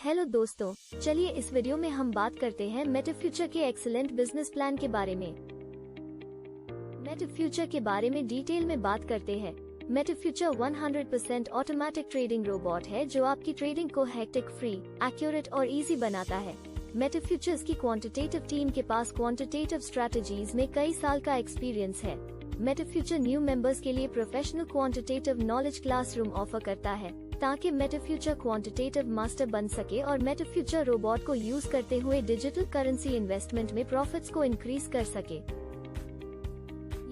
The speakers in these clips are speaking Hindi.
हेलो दोस्तों, चलिए इस वीडियो में हम बात करते हैं मेटाफ्यूचर के एक्सीलेंट बिजनेस प्लान के बारे में। मेटाफ्यूचर के बारे में डिटेल में बात करते हैं। मेटाफ्यूचर 100% ऑटोमेटिक ट्रेडिंग रोबोट है जो आपकी ट्रेडिंग को हेक्टिक फ्री, एक्यूरेट और इजी बनाता है। मेटाफ्यूचर्स की क्वांटिटेटिव टीम के पास क्वांटिटेटिव स्ट्रेटजीज में कई साल का एक्सपीरियंस है। मेटाफ्यूचर न्यू मेंबर्स के लिए professional quantitative knowledge classroom offer करता है ताकि मेटाफ्यूचर क्वांटिटेटिव मास्टर बन सके और मेटाफ्यूचर रोबोट को यूज करते हुए डिजिटल करेंसी इन्वेस्टमेंट में प्रॉफिट्स को इंक्रीज कर सके।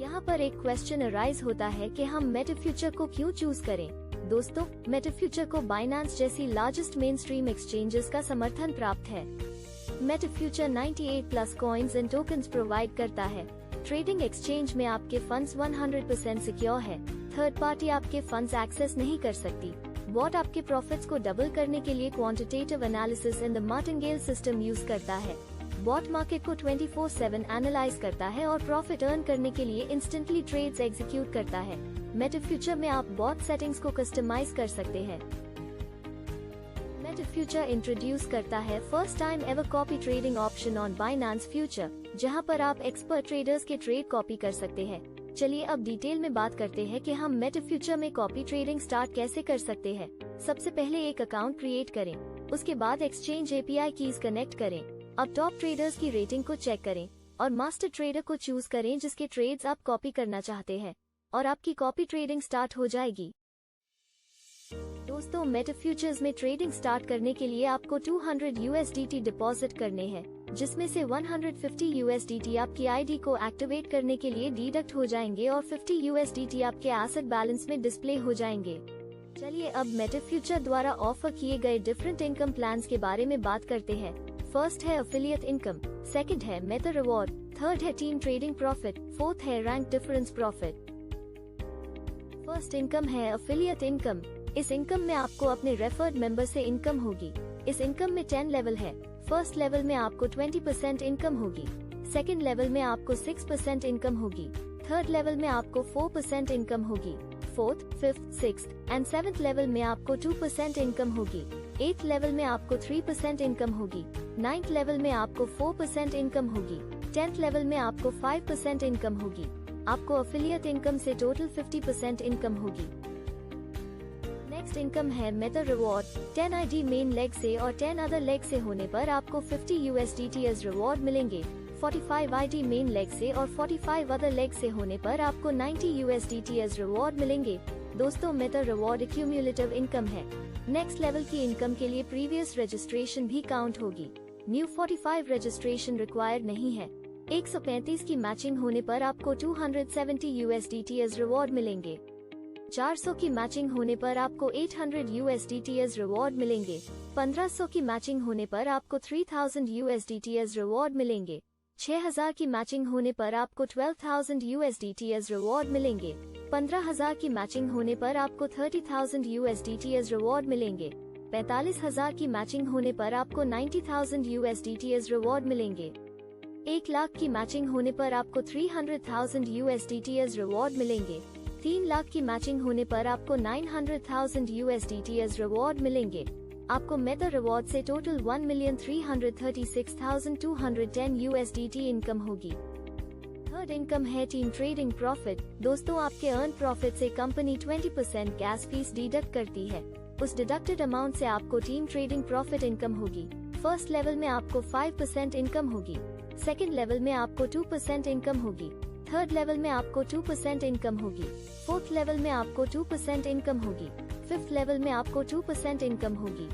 यहाँ पर एक क्वेश्चन अराइज होता है कि हम मेटाफ्यूचर को क्यों चूज करें। दोस्तों, मेटाफ्यूचर को बाइनेंस जैसी लार्जेस्ट मेन स्ट्रीम एक्सचेंजेस का समर्थन प्राप्त है। मेटाफ्यूचर 98+ कॉइन्स एंड टोकन्स प्रोवाइड करता है। ट्रेडिंग एक्सचेंज में आपके फंड्स 100% सिक्योर है। थर्ड पार्टी आपके फंड्स एक्सेस नहीं कर सकती। बॉट आपके प्रॉफिट्स को डबल करने के लिए quantitative analysis in the martingale system use करता है। बॉट मार्केट को 24/7 एनालाइज करता है और प्रॉफिट अर्न करने के लिए इंस्टेंटली ट्रेड्स एग्जीक्यूट करता है। मेटाफ्यूचर में आप बॉट सेटिंग्स को कस्टमाइज कर सकते हैं। मेटाफ्यूचर इंट्रोड्यूस करता है first time ever copy trading option on Binance future, जहां पर आप एक्सपर्ट ट्रेडर्स के ट्रेड कॉपी कर सकते हैं। चलिए अब डिटेल में बात करते हैं कि हम मेटाफ्यूचर में कॉपी ट्रेडिंग स्टार्ट कैसे कर सकते हैं। सबसे पहले एक अकाउंट क्रिएट करें, उसके बाद एक्सचेंज API कीज कनेक्ट करें। अब टॉप ट्रेडर्स की रेटिंग को चेक करें और मास्टर ट्रेडर को चूज करें जिसके ट्रेड्स आप कॉपी करना चाहते हैं और आपकी कॉपी ट्रेडिंग स्टार्ट हो जाएगी। दोस्तों, मेटाफ्यूचर्स में ट्रेडिंग स्टार्ट करने के लिए आपको 200 USDT डिपॉजिट करने हैं, जिसमें से 150 USDT आपकी आईडी को एक्टिवेट करने के लिए डिडक्ट हो जाएंगे और 50 USDT आपके एसेट बैलेंस में डिस्प्ले हो जाएंगे। चलिए अब मेटाफ्यूचर द्वारा ऑफर किए गए डिफरेंट इनकम प्लान्स के बारे में बात करते हैं। फर्स्ट है एफिलिएट इनकम, सेकंड है मेटा रिवॉर्ड, थर्ड है टीम ट्रेडिंग प्रॉफिट, फोर्थ है rank difference profit. First income है एफिलिएट इनकम। इस इनकम में आपको अपने रेफर्ड मेंबर से इनकम होगी। इस इनकम में 10 लेवल है। फर्स्ट लेवल में आपको 20% इनकम होगी, सेकंड लेवल में आपको 6% इनकम होगी, थर्ड लेवल में आपको 4% इनकम होगी, fourth, fifth, sixth and seventh level में आपको 2% इनकम होगी, एट्थ लेवल में आपको 3% इनकम होगी, नाइन्थ लेवल में आपको 4% इनकम होगी, 10th लेवल में आपको 5% इनकम होगी। आपको एफिलिएट इनकम से टोटल 50% इनकम होगी। नेक्स्ट इनकम है Meta reward. 10 ID main leg से और 10 अदर लेग से होने पर आपको 50 USDT एज रिवॉर्ड मिलेंगे। 45 ID मेन लेग से और 45 अदर लेग से होने पर आपको 90 USDT एज रिवॉर्ड मिलेंगे। दोस्तों, मेटा रिवॉर्ड एक्यूमुलेटिव इनकम है। नेक्स्ट लेवल की इनकम के लिए प्रीवियस रजिस्ट्रेशन भी काउंट होगी। न्यू 45 रजिस्ट्रेशन रिक्वायर्ड नहीं है। 135 की मैचिंग होने पर आपको 270 USDT एज रिवॉर्ड मिलेंगे। 400 की मैचिंग होने पर आपको 800 USDT एज रिवॉर्ड मिलेंगे। 1500 की मैचिंग होने पर आपको 3000 USDT एज रिवॉर्ड मिलेंगे। 6000 की मैचिंग होने पर आपको 12,000 USDT एज रिवॉर्ड मिलेंगे। 15,000 की मैचिंग होने पर आपको 30,000 USDT एज रिवॉर्ड मिलेंगे। 45,000 की मैचिंग होने पर आपको 90,000 USDT एज रिवॉर्ड मिलेंगे। 1 लाख की मैचिंग होने पर आपको 300,000 USDT एज रिवॉर्ड मिलेंगे। 3 लाख की मैचिंग होने पर आपको 900,000 USDT एज रिवॉर्ड मिलेंगे। आपको मेटा रिवॉर्ड से टोटल 1,336,210 USDT इनकम होगी। थर्ड इनकम है टीम ट्रेडिंग प्रॉफिट। दोस्तों, आपके अर्न प्रॉफिट से कंपनी 20% गैस फीस डिडक्ट करती है। उस डिडक्टेड अमाउंट से आपको टीम ट्रेडिंग प्रॉफिट इनकम होगी। फर्स्ट लेवल में आपको 5% इनकम होगी, सेकेंड लेवल में आपको 2% इनकम होगी, थर्ड लेवल में आपको 2% इनकम होगी, फोर्थ लेवल में आपको 2% इनकम होगी, फिफ्थ लेवल में आपको 2% इनकम होगी,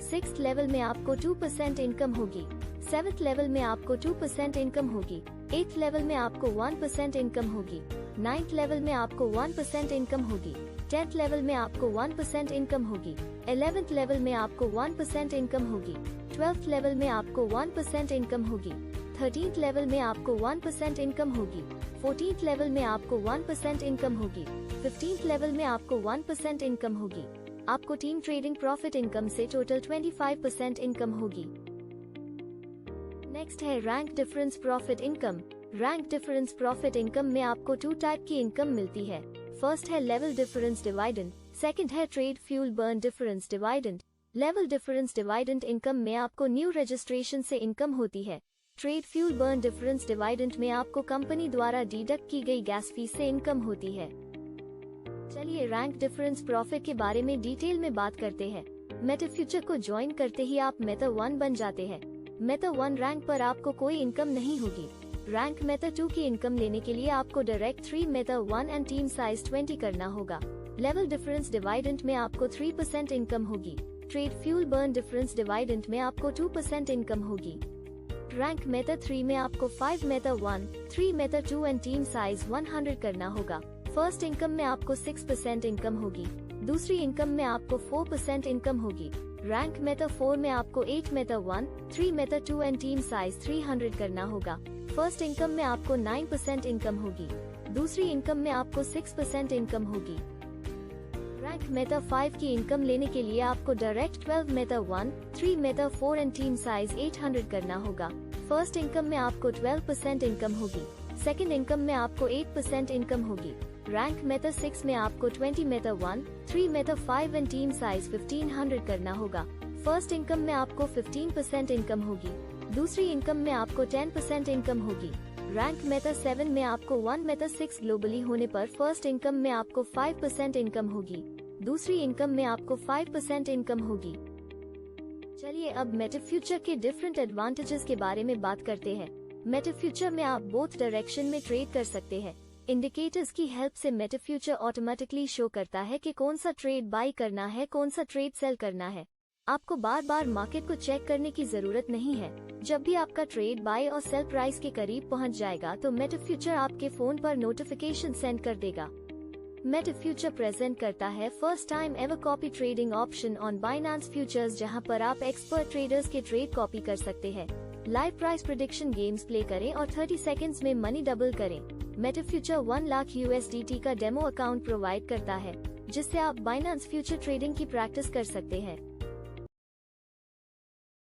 सिक्स्थ लेवल में आपको 2% इनकम होगी, सेवेंथ लेवल में आपको 2% इनकम होगी, एट्थ लेवल में आपको 1% इनकम होगी, नाइन्थ लेवल में आपको 1% इनकम होगी, 10th लेवल में आपको 1% इनकम होगी, 11th लेवल में आपको 1% इनकम होगी, 12th लेवल में आपको 1% इनकम होगी, 13th लेवल में आपको 1% इनकम होगी, 14th लेवल में आपको 1% इनकम होगी, 15th लेवल में आपको 1% इनकम होगी। आपको टीम ट्रेडिंग प्रॉफिट इनकम से टोटल 25% इनकम होगी। नेक्स्ट है rank difference profit income. Rank difference profit income में आपको 2 टाइप की इनकम मिलती है। फर्स्ट है लेवल डिफरेंस डिविडेंड, सेकंड है trade fuel burn difference dividend. Level difference डिवाइडेंट income में आपको न्यू रजिस्ट्रेशन से इनकम होती है। ट्रेड फ्यूल बर्न डिफरेंस डिवाइडेंट में आपको कंपनी द्वारा डिडक्ट की गई गैस फीस से इनकम होती है। चलिए रैंक डिफरेंस प्रॉफिट के बारे में डिटेल में बात करते हैं। मेटा फ्यूचर को ज्वाइन करते ही आप मेटा 1 बन जाते हैं। मेटा 1 रैंक पर आपको कोई इनकम नहीं होगी। रैंक मेटा 2 की इनकम लेने के लिए आपको direct 3 Meta 1 and team size 20 करना होगा। लेवल डिफरेंस डिवाइडेंट में आपको 3% इनकम होगी। ट्रेड फ्यूल बर्न डिफरेंस डिवाइडेंट में आपको 2% इनकम होगी। रैंक मेटा 3 में आपको 5 Meta 1, 3 Meta 2 and team size 100 करना होगा। फर्स्ट इनकम में आपको 6% इनकम होगी। दूसरी इनकम में आपको 4% इनकम होगी। रैंक मेटा 4 में आपको 8 Meta 1, 3 Meta 2 and team size 300 करना होगा। फर्स्ट इनकम में आपको 9% इनकम होगी। दूसरी इनकम में आपको 6% इनकम होगी। रैंक मेटा 5 की इनकम लेने के लिए आपको direct 12 Meta 1, 3 Meta 4 and team size 800 करना होगा। फर्स्ट इनकम में आपको 12% इनकम होगी। सेकंड इनकम में आपको 8% इनकम होगी। रैंक मेटा 6 में आपको 20 Meta 1, 3 Meta 5 and team size 1500 करना होगा। फर्स्ट इनकम में आपको 15% इनकम होगी। दूसरी इनकम में आपको 10% इनकम होगी। रैंक मेटा 7 में आपको 1 मेटा 6 ग्लोबली होने पर फर्स्ट इनकम में आपको 5% इनकम होगी। दूसरी इनकम में आपको 5% इनकम होगी। चलिए अब मेटा फ्यूचर के डिफरेंट एडवांटेजेस के बारे में बात करते हैं। मेटा फ्यूचर में आप बोथ डायरेक्शन में ट्रेड कर सकते हैं। इंडिकेटर्स की हेल्प से मेटा फ्यूचर ऑटोमेटिकली शो करता है कि कौन सा ट्रेड बाई करना है, कौन सा ट्रेड सेल करना है। आपको बार बार मार्केट को चेक करने की जरूरत नहीं है। जब भी आपका ट्रेड बाय और सेल प्राइस के करीब पहुंच जाएगा तो मेटा फ्यूचर आपके फोन पर नोटिफिकेशन सेंड कर देगा। मेटा फ्यूचर प्रेजेंट करता है first time ever copy trading option on Binance futures, जहां पर आप एक्सपर्ट ट्रेडर्स के ट्रेड कॉपी कर सकते हैं। Live price prediction games play करें और 30 सेकंड्स में मनी डबल करें। मेटा फ्यूचर 1 लाख USDT का डेमो अकाउंट प्रोवाइड करता है, जिससे आप बाइनेंस फ्यूचर ट्रेडिंग की प्रैक्टिस कर सकते हैं।